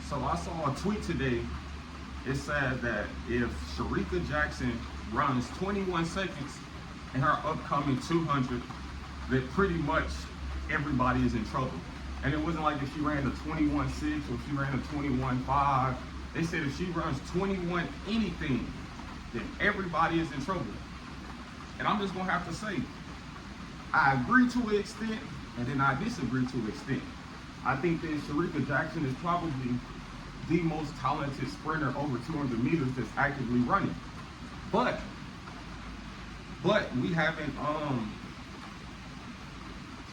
So I saw a tweet today. It said that if Shericka Jackson runs 21 seconds in her upcoming 200, that pretty much everybody is in trouble. And it wasn't like if she ran a 21.6 or if she ran a 21.5. They said if she runs 21 anything, then everybody is in trouble. And I'm just gonna have to say, I agree to an extent, and then I disagree to an extent. I think that Shericka Jackson is probably the most talented sprinter over 200 meters that's actively running. But we haven't, I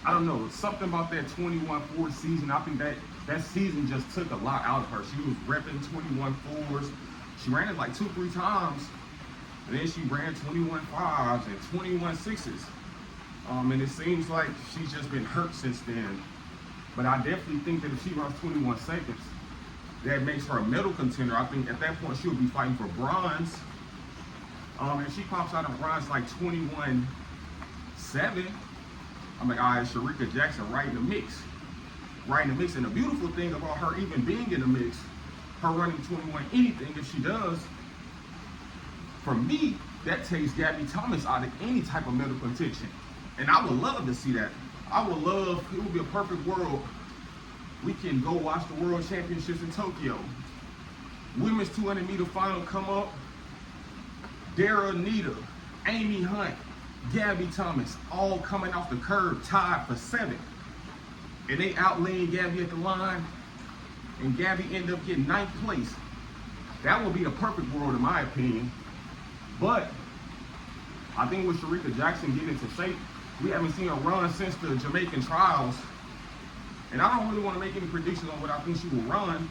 don't know, something about that 21.4 season. I think that season just took a lot out of her. She was repping 21.4s. She ran it like 2-3 times. And then she ran 21.5s and 21.6s. And it seems like she's just been hurt since then. But I definitely think that if she runs 21 seconds, that makes her a medal contender. I think at that point she'll be fighting for bronze. And she pops out and runs like 21.7. I'm like, all right, Shericka Jackson right in the mix. Right in the mix. And the beautiful thing about her even being in the mix, her running 21 anything, if she does, for me, that takes Gabby Thomas out of any type of medal contention. And I would love to see that. I would love, it would be a perfect world. We can go watch the World Championships in Tokyo. Women's 200 meter final come up. Dara Nita, Amy Hunt, Gabby Thomas, all coming off the curb, tied for 7th. And they outlaying Gabby at the line, and Gabby ended up getting 9th place. That would be the perfect world in my opinion. But I think with Shericka Jackson getting into shape, we haven't seen her run since the Jamaican trials. And I don't really want to make any predictions on what I think she will run,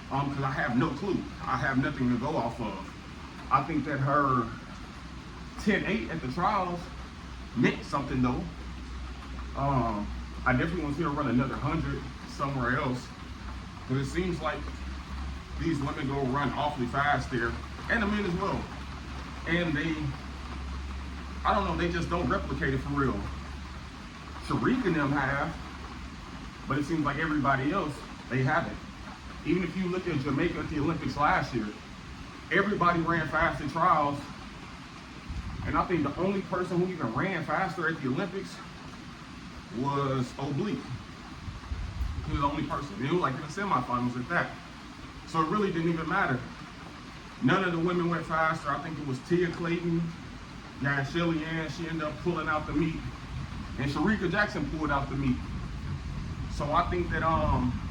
because I have no clue. I have nothing to go off of. I think that her 10.8 at the trials meant something though. I definitely want to see her run another 100 somewhere else. But it seems like these women go run awfully fast there, and the men as well. And they, I don't know, they just don't replicate it for real. Shericka and them have, but it seems like everybody else, they haven't. Even if you look at Jamaica at the Olympics last year, everybody ran fast in trials. And I think the only person who even ran faster at the Olympics was Oblique. He was the only person. It was like in the semifinals at that. So it really didn't even matter. None of the women went faster. I think it was Tia Clayton, Shelly Ann, she ended up pulling out the meet. And Shericka Jackson pulled out the meet. So I think that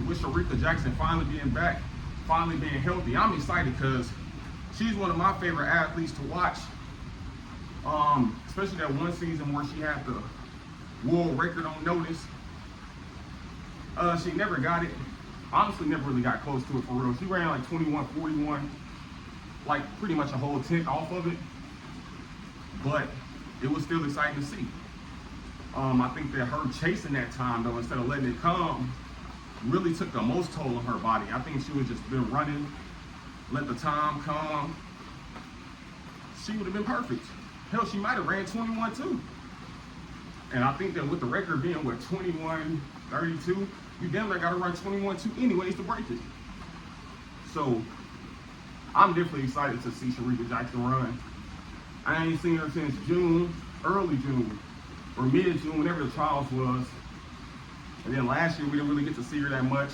with Shericka Jackson finally being back, finally being healthy, I'm excited because she's one of my favorite athletes to watch. Especially that one season where she had the world record on notice. She never got it. Honestly, never really got close to it for real. She ran like 21.41, like pretty much a whole 10th off of it. But it was still exciting to see. I think that her chasing that time though, instead of letting it come, really took the most toll on her body. I think she would just been running, let the time come. She would have been perfect. Hell, she might have ran 21 too. And I think that with the record being, what, 21.32, you damn near gotta run 21.2 anyways to break it. So, I'm definitely excited to see Shericka Jackson run. I ain't seen her since June, early June, or mid-June, whenever the trials was. And then last year, we didn't really get to see her that much.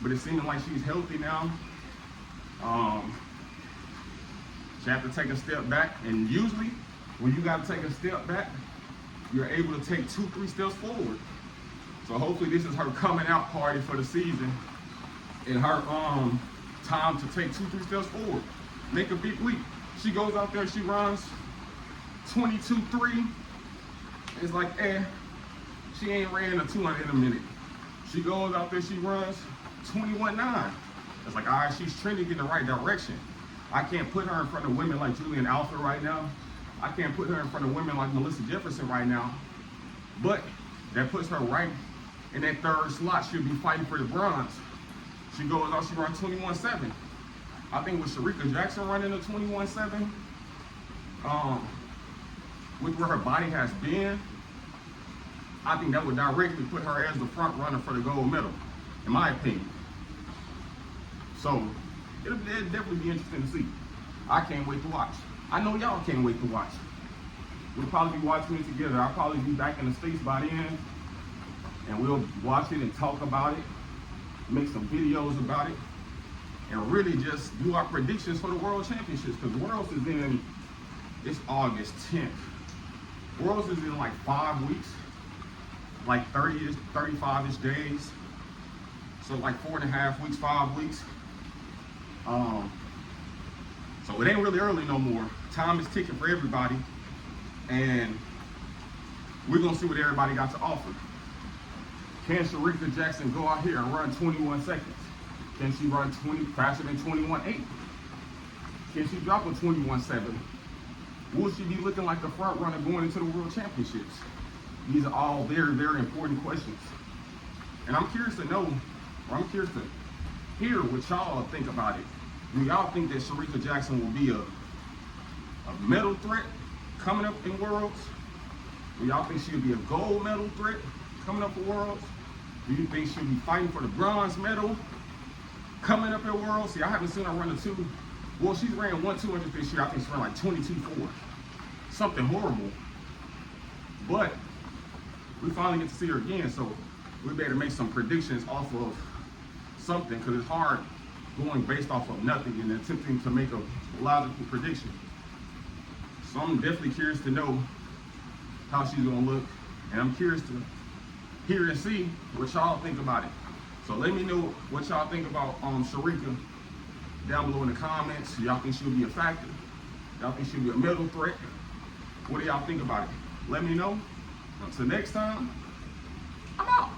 But it seems like she's healthy now. She have to take a step back, and usually when you got to take a step back, you're able to take 2-3 steps forward. So hopefully this is her coming out party for the season, and her time to take 2-3 steps forward, make a big leap. She goes out there, she runs 22.3. It's like, she ain't ran a 200 in a minute. She goes out there, she runs 21.9. It's like, all right, she's trending in the right direction. I can't put her in front of women like Julian Alpha right now. I can't put her in front of women like Melissa Jefferson right now. But that puts her right in that 3rd slot. She'll be fighting for the bronze. She goes out, she runs 21.7. I think with Shericka Jackson running a 21.7, with where her body has been, I think that would directly put her as the front runner for the gold medal, in my opinion. So it'll definitely be interesting to see. I can't wait to watch. I know y'all can't wait to watch. We'll probably be watching it together. I'll probably be back in the States by then, and we'll watch it and talk about it, make some videos about it, and really just do our predictions for the World Championships, because Worlds is in, it's August 10th. Worlds is in like 5 weeks, like 30-ish, 35-ish days. So like 4.5 weeks, 5 weeks. So it ain't really early no more. Time is ticking for everybody, and we're gonna see what everybody got to offer. Can Shericka Jackson go out here and run 21 seconds? Can she run faster than 21.8? Can she drop a 21.7? Will she be looking like the front runner going into the World Championships? These are all very, very important questions. And I'm curious to know, or I'm curious to hear what y'all think about it. Do y'all think that Shericka Jackson will be a medal threat coming up in Worlds? Do y'all think she'll be a gold medal threat coming up for Worlds? Do you think she'll be fighting for the bronze medal coming up at Worlds? See, I haven't seen her run a 2. Well, she's ran 1-200 this year. I think she ran like 22.4. Something horrible. But we finally get to see her again, so we better make some predictions off of something, because it's hard going based off of nothing and attempting to make a logical prediction. So I'm definitely curious to know how she's gonna look, and I'm curious to hear and see what y'all think about it. So let me know what y'all think about Shericka down below in the comments. Y'all think she'll be a factor? Y'all think she'll be a medal threat? What do y'all think about it? Let me know. Until next time, I'm out.